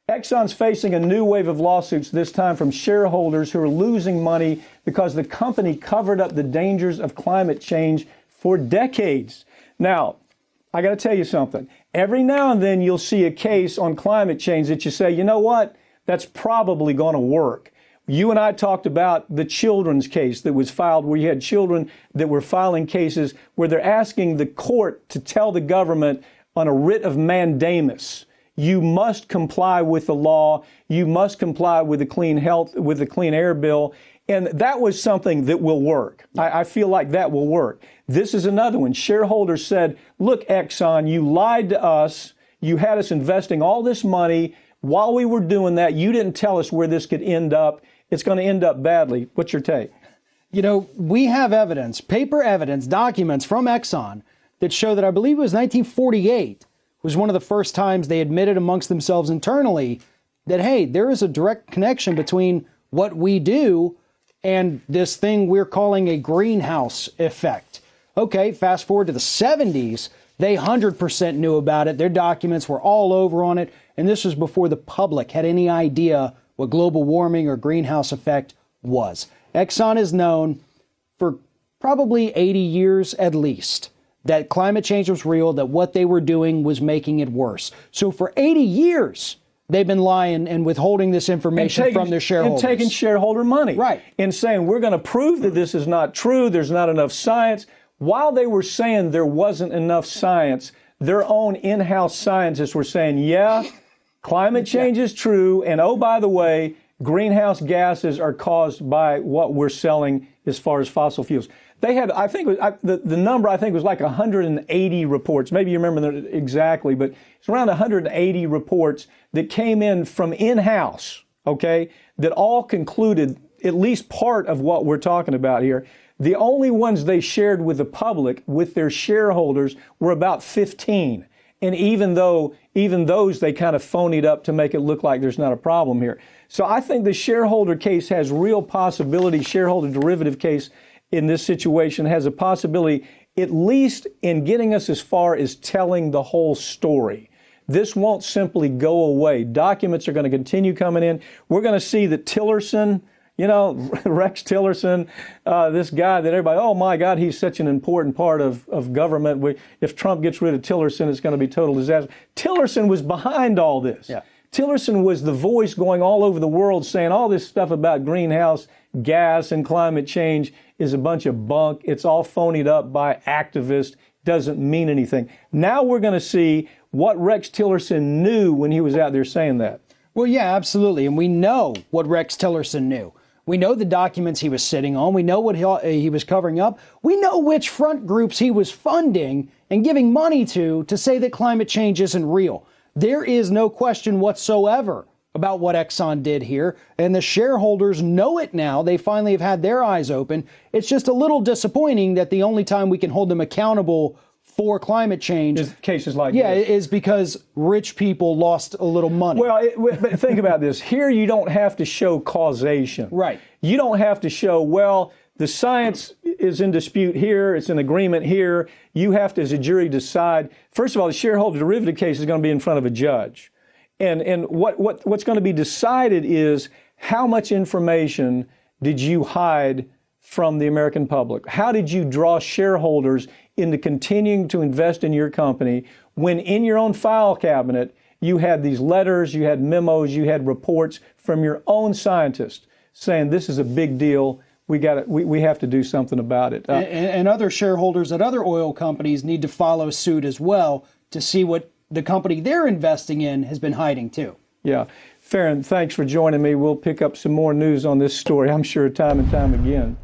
Exxon's facing a new wave of lawsuits, this time from shareholders who are losing money because the company covered up the dangers of climate change for decades. Now, I got to tell you something. Every now and then you'll see a case on climate change that you say, you know what, that's probably going to work. You and I talked about the children's case that was filed where you had children that were filing cases where they're asking the court to tell the government on a writ of mandamus, you must comply with the law. You must comply with the Clean Air Bill. And that was something that will work. I feel like that will work. This is another one. Shareholders said, look, Exxon, you lied to us. You had us investing all this money. While we were doing that, you didn't tell us where this could end up. It's going to end up badly. What's your take? You know, we have evidence, paper evidence, documents from Exxon that show that I believe it was 1948 was one of the first times they admitted amongst themselves internally that, hey, there is a direct connection between what we do and this thing we're calling a greenhouse effect. Okay, fast forward to the 70s, they 100% knew about it. Their documents were all over on it. And this was before the public had any idea what global warming or greenhouse effect was. Exxon is known for probably 80 years at least that climate change was real, that what they were doing was making it worse. So for 80 years, they've been lying and withholding this information from their shareholders. And taking shareholder money. Right. And saying, we're going to prove that this is not true, there's not enough science. While they were saying there wasn't enough science, their own in-house scientists were saying, yeah, climate change is true. And oh, by the way, greenhouse gases are caused by what we're selling as far as fossil fuels. They had, I think, the number I think was like 180 reports. Maybe you remember that exactly, but it's around 180 reports that came in from in-house, okay, that all concluded at least part of what we're talking about here. The only ones they shared with the public, with their shareholders, were about 15. And even those, they kind of phonied up to make it look like there's not a problem here. So I think the shareholder case has real possibility, shareholder derivative case in this situation has a possibility, at least in getting us as far as telling the whole story. This won't simply go away. Documents are going to continue coming in. We're going to see that Tillerson, you know, Rex Tillerson, this guy that everybody, oh my God, he's such an important part of government. If Trump gets rid of Tillerson, it's going to be total disaster. Tillerson was behind all this. Yeah. Tillerson was the voice going all over the world saying all this stuff about greenhouse gas and climate change is a bunch of bunk. It's all phonied up by activists. Doesn't mean anything. Now we're going to see what Rex Tillerson knew when he was out there saying that. Well, yeah, absolutely. And we know what Rex Tillerson knew. We know the documents he was sitting on. We know what he was covering up. We know which front groups he was funding and giving money to say that climate change isn't real. There is no question whatsoever about what Exxon did here, and the shareholders know it now. They finally have had their eyes open. It's just a little disappointing that the only time we can hold them accountable for climate change cases like this. is because rich people lost a little money. Well, but think about this. Here you don't have to show causation. Right. You don't have to show, well, the science is in dispute here, it's in agreement here. You have to, as a jury, decide. First of all, the shareholder derivative case is going to be in front of a judge. And what's going to be decided is how much information did you hide from the American public? How did you draw shareholders into continuing to invest in your company when in your own file cabinet you had these letters, you had memos, you had reports from your own scientists saying this is a big deal. We have to do something about it. And other shareholders at other oil companies need to follow suit as well to see what the company they're investing in has been hiding too. Yeah. Farron, thanks for joining me. We'll pick up some more news on this story, I'm sure, time and time again.